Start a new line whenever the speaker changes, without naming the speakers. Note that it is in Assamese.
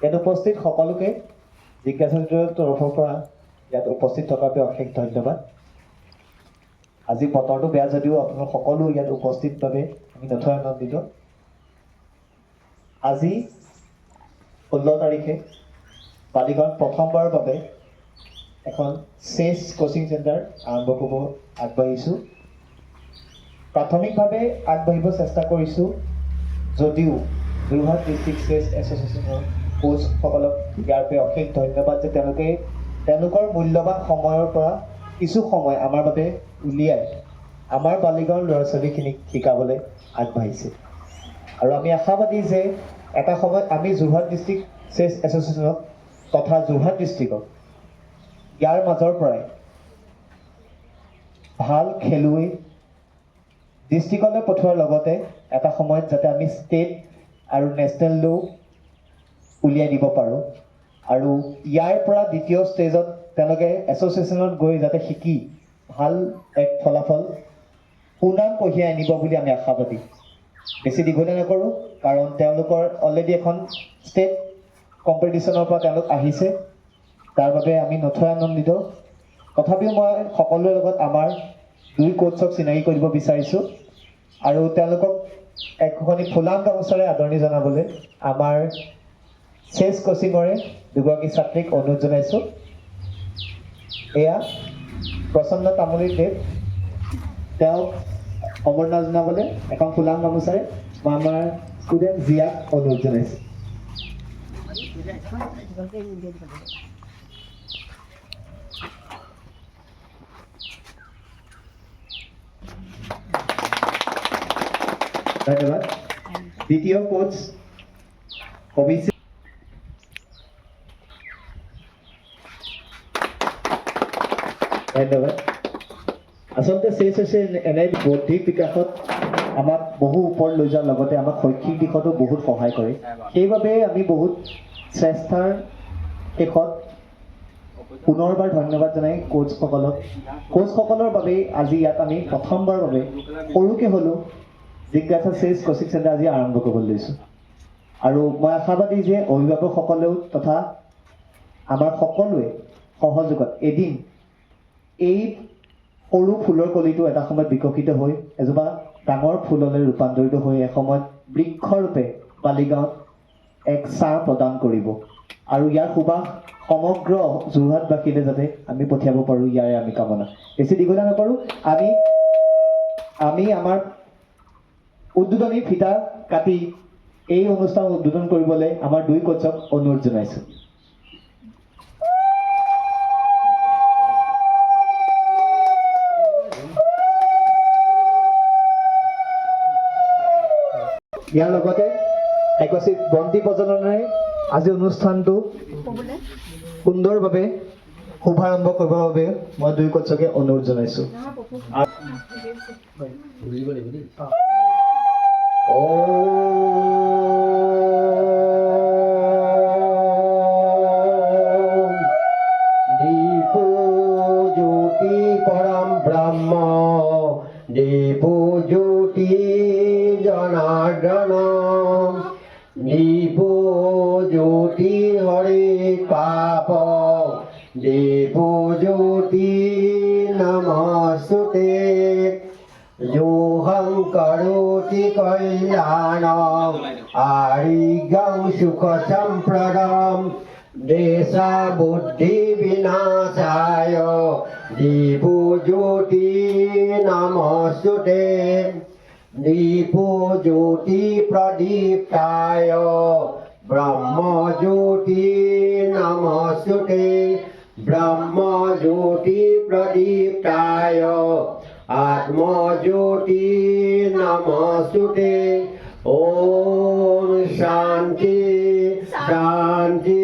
ইয়াত উপস্থিত সকলোকে জিজ্ঞাসা তৰফৰ পৰা ইয়াত উপস্থিত থকাৰ বাবে অশেষ ধন্যবাদ। আজি বতৰটো বেয়া যদিও আপোনালোক সকলো ইয়াত উপস্থিত বাবে আমি নথৈ আনন্দিত। আজি 16 তাৰিখে বালিগাঁৱত প্ৰথমবাৰৰ বাবে এখন চেছ কোচিং চেণ্টাৰ আৰম্ভ কৰিব আগবাঢ়িছোঁ। প্ৰাথমিকভাৱে আগবাঢ়িব চেষ্টা কৰিছোঁ যদিও যোৰহাট ডিষ্ট্ৰিক্ট চেছ এছ'চিয়েশ্যনৰ কোচসকলক ইয়াৰ বাবে অশেষ ধন্যবাদ যে তেওঁলোকৰ মূল্যৱান সময়ৰ পৰা কিছু সময় আমাৰ বাবে উলিয়াই আমাৰ বালিগাঁৱৰ ল'ৰা ছোৱালীখিনিক শিকাবলৈ আগবাঢ়িছে। আৰু আমি আশাবাদী যে এটা সময়ত আমি যোৰহাট ডিষ্ট্ৰিক্ট চেছ এছ'চিয়েশ্যনক তথা যোৰহাট ডিষ্ট্ৰিক্টক ইয়াৰ মাজৰ পৰাই ভাল খেলুৱৈ ডিষ্ট্ৰিক্টলৈ পঠোৱাৰ লগতে এটা সময়ত যাতে আমি ষ্টেট আৰু নেশ্যনেললৈও উলিয়াই দিব পাৰোঁ আৰু ইয়াৰ পৰা দ্বিতীয় ষ্টেজত তেওঁলোকে এছ'চিয়েশ্যনত গৈ যাতে শিকি ভাল এক ফলাফল সুনাম কঢ়িয়াই আনিব বুলি আমি আশাবাদী। বেছি দীঘলীয়া নকৰোঁ কাৰণ তেওঁলোকৰ অলৰেডি এখন ষ্টেট কম্পিটিশ্যনৰ পৰা তেওঁলোক আহিছে, তাৰ বাবে আমি নথৈ আনন্দিত। তথাপিও মই সকলোৰে লগত আমাৰ দুই কোচক চিনাকি কৰিব বিচাৰিছোঁ আৰু তেওঁলোকক একোখনি ফুলাম গামোচাৰে আদৰণি জনাবলৈ আমাৰ চেছ কোচিঙৰে দুগৰাকী ছাত্ৰীক অনুৰোধ জনাইছোঁ। এয়া প্ৰসন্ন তামুলী দেৱ, তেওঁক অৱৰ্ণনা জনাবলৈ এখন ফুলাম গামোচাৰে মই আমাৰ ষ্টুডেণ্ট জিয়াক অনুৰোধ জনাইছোঁ। ধন্যবাদ। দ্বিতীয় কোচ অভিষেক ধন্যবাদ। আচলতে চেছ হৈছে এনে বৌদ্ধিক বিকাশত আমাক বহু ওপৰত লৈ যোৱাৰ লগতে আমাক শৈক্ষিক দিশতো বহুত সহায় কৰে। সেইবাবে আমি বহুত চেষ্টাৰ শেষত পুনৰবাৰ ধন্যবাদ জনাই কোচসকলৰ বাবেই আজি ইয়াত আমি প্ৰথমবাৰৰ বাবে সৰুকৈ হ'লেও জিজ্ঞাসা চেছ কোচিং চেণ্টাৰ আজি আৰম্ভ কৰিবলৈ লৈছোঁ। আৰু মই আশাবাদী যে অভিভাৱকসকলেও তথা আমাৰ সকলোৱে সহযোগত এদিন এই সৰু ফুলৰ কলিটো এটা সময়ত বিকশিত হৈ এজোপা ডাঙৰ ফুললৈ ৰূপান্তৰিত হৈ এসময়ত বৃক্ষৰূপে বালিগাঁৱত এক ছাঁ প্ৰদান কৰিব আৰু ইয়াৰ সুবাস সমগ্ৰ যোৰহাটবাসীলৈ যাতে আমি পঠিয়াব পাৰোঁ, ইয়াৰে আমি কামনা। বেছি দীঘলীয়া নকৰোঁ, আমি আমাৰ উদ্বোধনী ফিতা কাটি এই অনুষ্ঠান উদ্বোধন কৰিবলৈ আমাৰ দুই কোচক অনুৰোধ জনাইছোঁ। ইয়াৰ লগতে একোচিত বন্তি প্ৰজ্বলনেৰে আজি অনুষ্ঠানটো সুন্দৰভাৱে শুভাৰম্ভ কৰিবৰ বাবে মই দুই কোচকে অনুৰোধ জনাইছোঁ।
দীপো জ্যোতি পৰম ব্ৰহ্ম, দীপো জ্যোতি জনাৰ্দন, দীপো জ্যোতি হৰি পাপ, দীপো জ্যোতি নমস্তুতে, যোহং কৰোতি কল্যাণম আৰোগ্যং সুখ সম্প্ৰদম, দেশা বুদ্ধি বিনাশায়, দীপো জ্যোতি নমস্তুতে, দীপো জ্যোতি প্ৰদীপ্তায়, ব্ৰহ্ম জ্যোতি নমস্তুতে, ব্ৰহ্ম জ্যোতি প্ৰদীপ্তায়, আত্মজ্যোতি নমস্তুতে। ওম শান্তি শান্তি